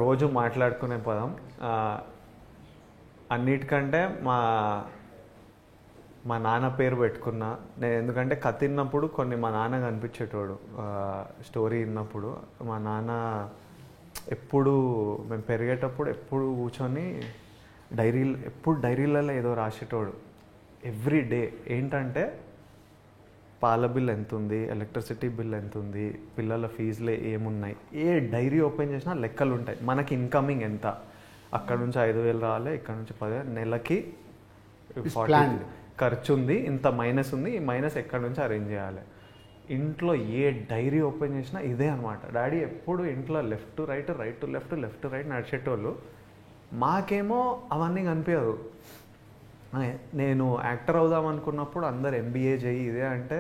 రోజు మాట్లాడుకునే పదం. అన్నిటికంటే మా నాన్న పేరు పెట్టుకున్నా నేను. ఎందుకంటే కథ విన్నప్పుడు కొన్ని మా నాన్న కనిపించేటోడు. స్టోరీ విన్నప్పుడు మా నాన్న ఎప్పుడు మేము పెరిగేటప్పుడు ఎప్పుడు కూర్చొని డైరీలలో ఏదో రాసేటోడు ఎవ్రీ డే. ఏంటంటే పాల బిల్ ఎంత ఉంది, ఎలక్ట్రిసిటీ బిల్ ఎంత ఉంది, పిల్లల ఫీజులు ఏమున్నాయి, ఏ డైరీ ఓపెన్ చేసినా లెక్కలు ఉంటాయి. మనకి ఇన్కమింగ్ ఎంత, అక్కడ నుంచి 5,000 రావాలి, ఇక్కడ నుంచి 10,000, నెలకి 40 ఖర్చు ఉంది, ఇంత మైనస్ ఉంది, ఈ మైనస్ ఎక్కడి నుంచి అరేంజ్ చేయాలి. ఇంట్లో ఏ డైరీ ఓపెన్ చేసినా ఇదే అనమాట. డాడీ ఎప్పుడు ఇంట్లో left to right, right to left, left to right నడిచేటోళ్ళు. మాకేమో అవన్నీ కనిపించదు. నేను యాక్టర్ అవుదాం అనుకున్నప్పుడు అందరు ఎంబీఏ చేయి ఇదే అంటే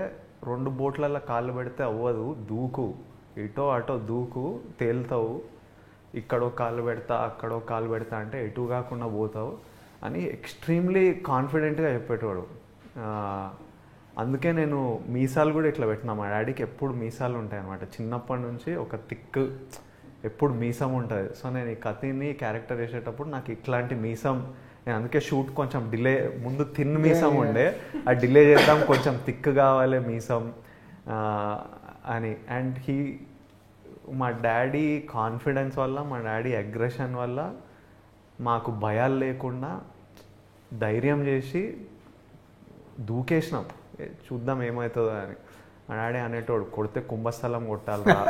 2 బోట్లలో కాళ్ళు పెడితే అవ్వదు, దూకు, ఇటో అటో దూకు, తేలుతావు, ఇక్కడో కాళ్ళు పెడతా అక్కడో కాళ్ళు పెడతా అంటే ఎటు కాకుండా పోతావు అని ఎక్స్ట్రీమ్లీ కాన్ఫిడెంట్గా చెప్పేటోడు. అందుకే నేను మీసాలు కూడా ఇట్లా పెట్టినా. మా డాడీకి ఎప్పుడు మీసాలు ఉంటాయి అన్నమాట. చిన్నప్పటి నుంచి ఒక థిక్ ఎప్పుడు మీసం ఉంటుంది. సో నేను ఈ కథని క్యారెక్టర్ వేసేటప్పుడు నాకు ఇట్లాంటి మీసం, నేను అందుకే షూట్ కొంచెం డిలే, ముందు థిన్ మీసం ఉండే, ఆ డిలే చేద్దాం, కొంచెం థిక్ కావాలి మీసం అని. అండ్ మా డాడీ కాన్ఫిడెన్స్ వల్ల, మా డాడీ అగ్రెషన్ వల్ల మాకు భయాలు లేకుండా ధైర్యం చేసి దూకేసినాం, చూద్దాం ఏమవుతుందో అని. మా డాడీ అనేటోడు కొడితే కుంభస్థలం కొట్టాలిరా.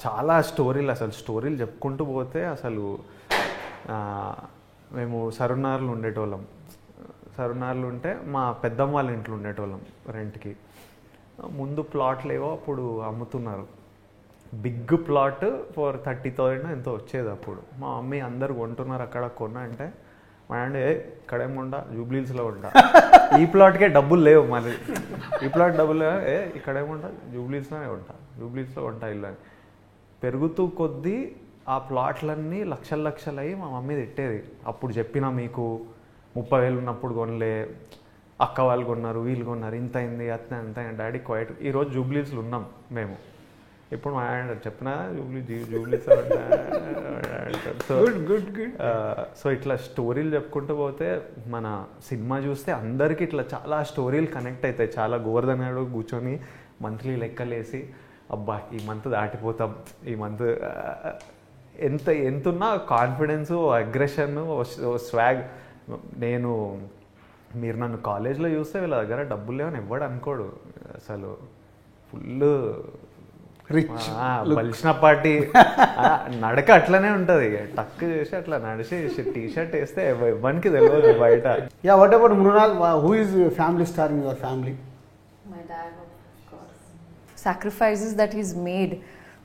చాలా స్టోరీలు, అసలు స్టోరీలు చెప్పుకుంటూ పోతే అసలు మేము సరునార్లు ఉండేటోళ్ళం. సరునార్లు ఉంటే మా పెద్దమ్మ వాళ్ళ ఇంట్లో ఉండేటోళ్ళం రెంట్కి. ముందు ప్లాట్లు ఏవో అప్పుడు అమ్ముతున్నారు. బిగ్ ప్లాట్ ఫర్ 30,000 ఎంతో వచ్చేది అప్పుడు. మా మమ్మీ అందరు కొంటున్నారు అక్కడ, కొన్నా అంటే మా డాడీ ఇక్కడేం కొంటా, జూబ్లీహిల్స్లో కొంటా, ఈ ప్లాట్కే డబ్బులు లేవు, మరి ఈ ప్లాట్ డబ్బులు లేవు, ఇక్కడేముంటా, జూబ్లీహిల్స్లోనే జూబ్లీహిల్స్లో కొంటా ఇల్లు అని. పెరుగుతూ కొద్దీ ఆ ప్లాట్లన్నీ లక్షలు అయ్యి మా మమ్మీ తిట్టేది. అప్పుడు చెప్పినా మీకు 30,000 ఉన్నప్పుడు కొనలే, అక్క వాళ్ళు కొన్నారు, వీళ్ళు కొన్నారు, ఇంత అయింది, అంత డాడీ క్వైట్. ఈరోజు జూబ్లీహిల్స్లో ఉన్నాం మేము. ఇప్పుడు మా ఆయన చెప్పినా జూబ్లీస్ సో ఇట్లా స్టోరీలు చెప్పుకుంటూ పోతే మన సినిమా చూస్తే అందరికీ ఇట్లా చాలా స్టోరీలు కనెక్ట్ అవుతాయి. చాలా గోవర్ధన్ గారు కూర్చొని మంత్లీ లెక్కలేసి అబ్బా ఈ మంత్ దాటిపోతాం, ఈ మంత్ ఎంతున్నా కాన్ఫిడెన్స్, అగ్రెషన్, స్వాగ్. మీరు నన్ను కాలేజ్లో చూస్తే వీళ్ళ దగ్గర డబ్బులు లేవని ఎవ్వడు అనుకోడు. అసలు ఫుల్ బలిసిన పార్టీ నడక అట్లనే ఉంటుంది. టక్ చేసి అట్లా నడిచి టీ-షర్ట్ వేస్తే ఎవరికి తెలియదు బయట. Yeah, what about Mrunal? Who is family star in your family? My dad, of course. Sacrifices that he's made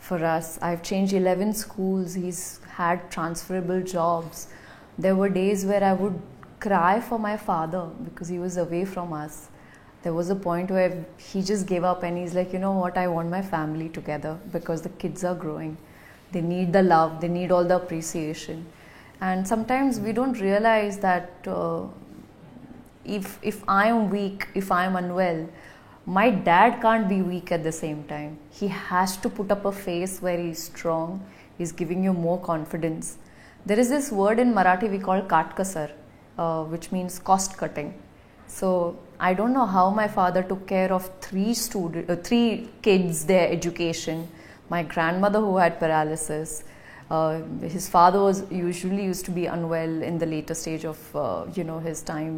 for us. I've changed 11 schools. He's had transferable jobs. There were days where I would cry for my father because he was away from us. There was a point where he just gave up and he's like, you know what, I want my family together because the kids are growing. They need the love, they need all the appreciation. And sometimes we don't realize that if I am weak, if I am unwell, my dad can't be weak at the same time. He has to put up a face where he's strong, he's giving you more confidence. There is this word in Marathi we call katkasar, which means cost cutting. So I don't know how my father took care of 3 kids, their education. My grandmother who had paralysis. His father used to be unwell in the later stage of his time.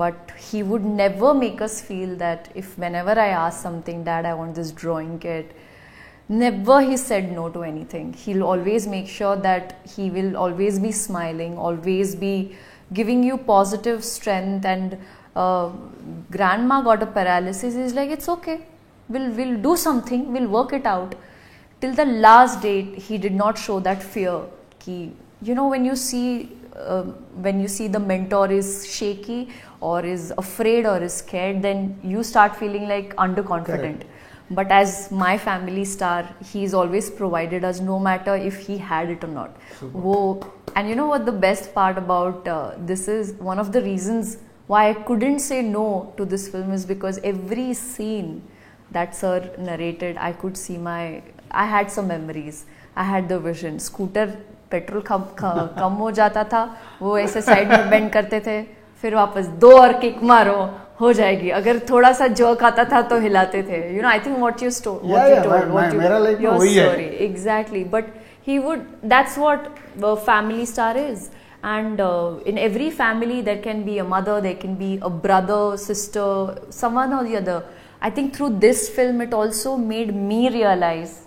But he would never make us feel that if whenever I ask something, Dad, I want this drawing kit, never he said no to anything. He'll always make sure that he will always be smiling, always be giving you positive strength. And grandma got a paralysis. He's like, it's okay, we'll do something, we'll work it out. Till the last date, he did not show that fear. When you see the mentor is shaky or is afraid or is scared, then you start feeling like underconfident. Correct. But as my family star, he's always provided us, no matter if he had it or not. And you know what the best part about this is? One of the reasons why I couldn't say no to this film is because every scene that sir narrated, I had some memories. I had the vision. Scooter petrol कम हो जाता था, वो ऐसे side में bend करते थे, फिर वापस 2 और किक मारो, हो जाएगी. अगर थोड़ा सा जर्क आता था तो हिलाते थे. You know, I think what you told, मेरा लाइफ में your वही है. story exactly. But he would. That's what family star is. And in every family there can be a mother, there can be a brother, sister, someone or the other. I think through this film it also made me realize